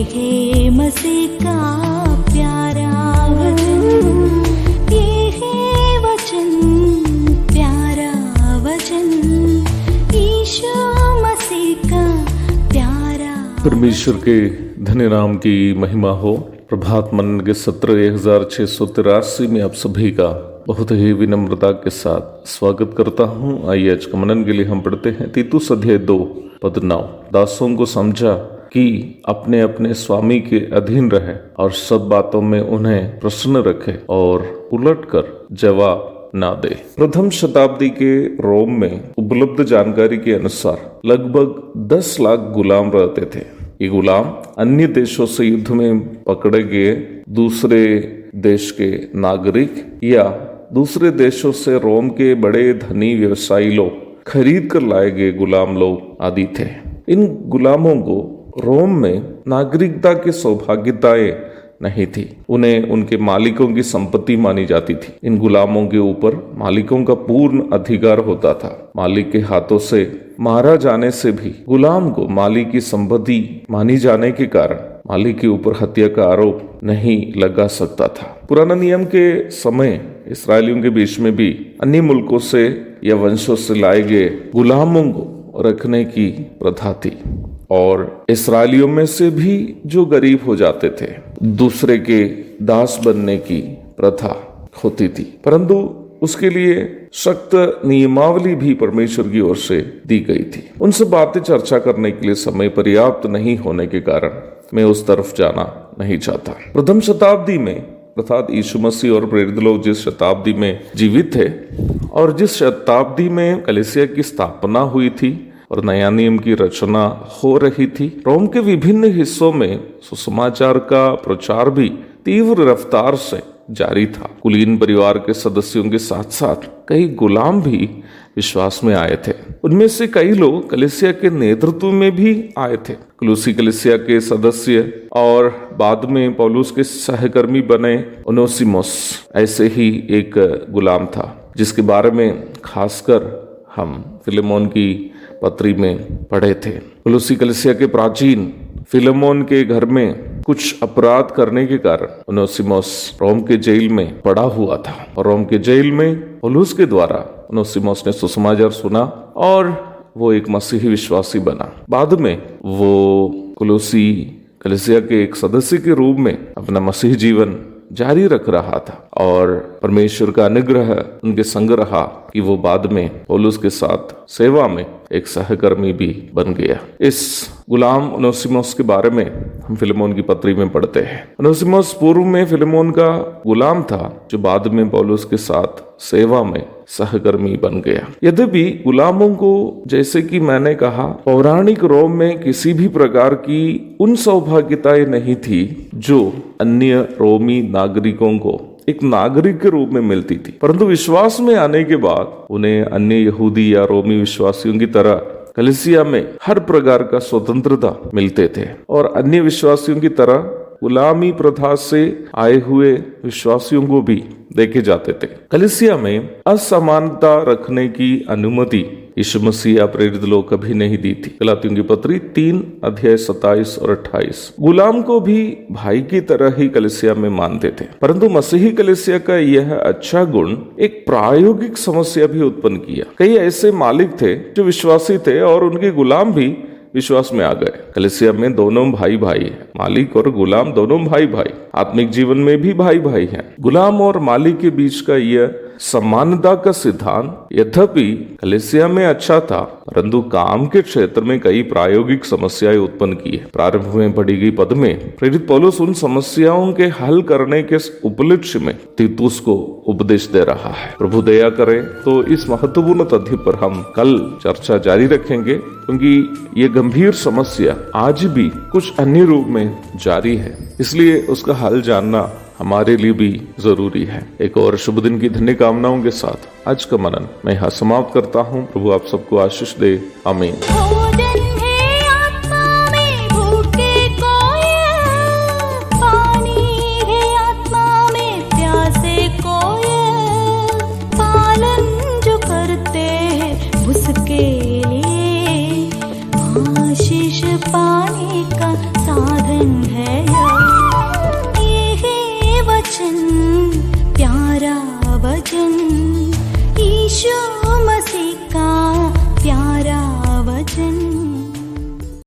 है मसीह का प्यारा वचन, ये है वचन, प्यारा वचन, यीशु मसीह का प्यारा। परमेश्वर के धन्य नाम की महिमा हो। प्रभात मन के सत्र 1683 में आप सभी का बहुत ही विनम्रता के साथ स्वागत करता हूँ। आइए आज का मनन के लिए हम पढ़ते हैं तीतुस अध्याय 2 पद 9। दासों को समझा कि अपने अपने स्वामी के अधीन रहे और सब बातों में उन्हें प्रसन्न रखे और उलटकर जवाब ना दे। प्रथम शताब्दी के रोम में उपलब्ध जानकारी के अनुसार लगभग 10 लाख गुलाम रहते थे। ये गुलाम अन्य देशों से युद्ध में पकड़े गए दूसरे देश के नागरिक या दूसरे देशों से रोम के बड़े धनी व्यवसायी लोग खरीद कर लाए गए गुलाम लोग आदि थे। इन गुलामों को रोम में नागरिकता की सौभाग्यताएं नहीं थी। उन्हें उनके मालिकों की संपत्ति मानी जाती थी। इन गुलामों के ऊपर मालिकों का पूर्ण अधिकार होता था। मालिक के हाथों से मारा जाने से भी गुलाम को मालिक की संपत्ति मानी जाने के कारण मालिक के ऊपर हत्या का आरोप नहीं लगा सकता था। पुराना नियम के समय इस्राएलियों के बीच में भी अन्य मुल्कों से या वंशों से लाए गए गुलामों को रखने की प्रथा थी और इस्राएलियों में से भी जो गरीब हो जाते थे दूसरे के दास बनने की प्रथा होती थी, परंतु उसके लिए सख्त नियमावली भी परमेश्वर की ओर से दी गई थी। उनसे बातें चर्चा करने के लिए समय पर्याप्त नहीं होने के कारण मैं उस तरफ जाना नहीं चाहता। प्रथम शताब्दी में अर्थात यीशु मसीह और प्रेरित लोग जिस शताब्दी में जीवित थे और जिस शताब्दी में कलीसिया की स्थापना हुई थी और नया नियम की रचना हो रही थी, रोम के विभिन्न हिस्सों में सुसमाचार का प्रचार भी तीव्र रफ्तार से जारी था। कुलीन परिवार के सदस्यों के साथ साथ कई गुलाम भी विश्वास में आए थे। उनमें से कई लोग कलीसिया के नेतृत्व में भी आए थे। कुलूसी कलीसिया के सदस्य और बाद में पौलुस के सहकर्मी बने ओनेसिमुस ऐसे ही एक गुलाम था, जिसके बारे में खासकर हम फिलेमोन की पत्री में पढ़े थे। कुलूसी कलीसिया के प्राचीन फिलेमोन के घर में कुछ अपराध करने के कारण ओनेसिमुस रोम के जेल में पड़ा हुआ था और रोम के जेल में पौलुस के द्वारा ओनेसिमुस ने सुसमाचार सुना और वो एक मसीही विश्वासी बना। बाद में वो कुलूसी कलीसिया के एक सदस्य के रूप में अपना मसीह जीवन जारी रख रहा था और परमेश्वर का अनुग्रह उनके संग रहा कि वो बाद में पौलुस के साथ सेवा में एक सहकर्मी भी बन गया। इस गुलाम ओनेसिमुस के बारे में हम फिलेमोन की पत्री में पढ़ते हैं। ओनेसिमुस पूर्व में फिलेमोन का गुलाम था जो बाद में पौलुस के साथ सेवा में सहकर्मी बन गया। यद्यपि गुलामों को, जैसे कि मैंने कहा, पौराणिक रोम में किसी भी प्रकार की उन सौभाग्यताएं नहीं थी जो अन्य रोमी नागरिकों को एक नागरिक के रूप में मिलती थी, परंतु विश्वास में आने के बाद उन्हें अन्य यहूदी या रोमी विश्वासियों की तरह कलीसिया में हर प्रकार का स्वतंत्रता मिलते थे और अन्य विश्वासियों की तरह गुलामी प्रथा से आए हुए विश्वासियों को भी देखे जाते थे। कलीसिया में असमानता रखने की अनुमति यीशु मसीह या प्रेरित लोग कभी नहीं दी थी। गलातियों की पत्री 3 अध्याय 27 और 28। गुलाम को भी भाई की तरह ही कलीसिया में मानते थे, परंतु मसीही कलीसिया का यह अच्छा गुण एक प्रायोगिक समस्या भी उत्पन्न किया। कई ऐसे मालिक थे जो विश्वासी थे और उनके गुलाम भी विश्वास में आ गए। कलीसिया में दोनों भाई भाई हैं, मालिक और गुलाम दोनों भाई भाई। आत्मिक जीवन में भी भाई भाई हैं। गुलाम और मालिक के बीच का यह समानता का सिद्धांत यद्यपि कलीसिया में अच्छा था, परंतु काम के क्षेत्र में कई प्रायोगिक समस्याएं उत्पन्न की है। प्रारंभ में पढ़ी गई पद में प्रेरित पौलुस उन समस्याओं के हल करने के उपलक्ष्य में तीतुस को उपदेश दे रहा है। प्रभु दया करे तो इस महत्वपूर्ण तथ्य पर हम कल चर्चा जारी रखेंगे, क्योंकि ये गंभीर समस्या आज भी कुछ अन्य रूप में जारी है, इसलिए उसका हल जानना हमारे लिए भी जरूरी है। एक और शुभ दिन की धन्य कामनाओं के साथ आज का मनन मैं यहाँ समाप्त करता हूँ। प्रभु आप सबको आशीष दे। आमीन। उसके लिए आशीष पाने का साधन है ये है वचन, प्यारा वचन ईशो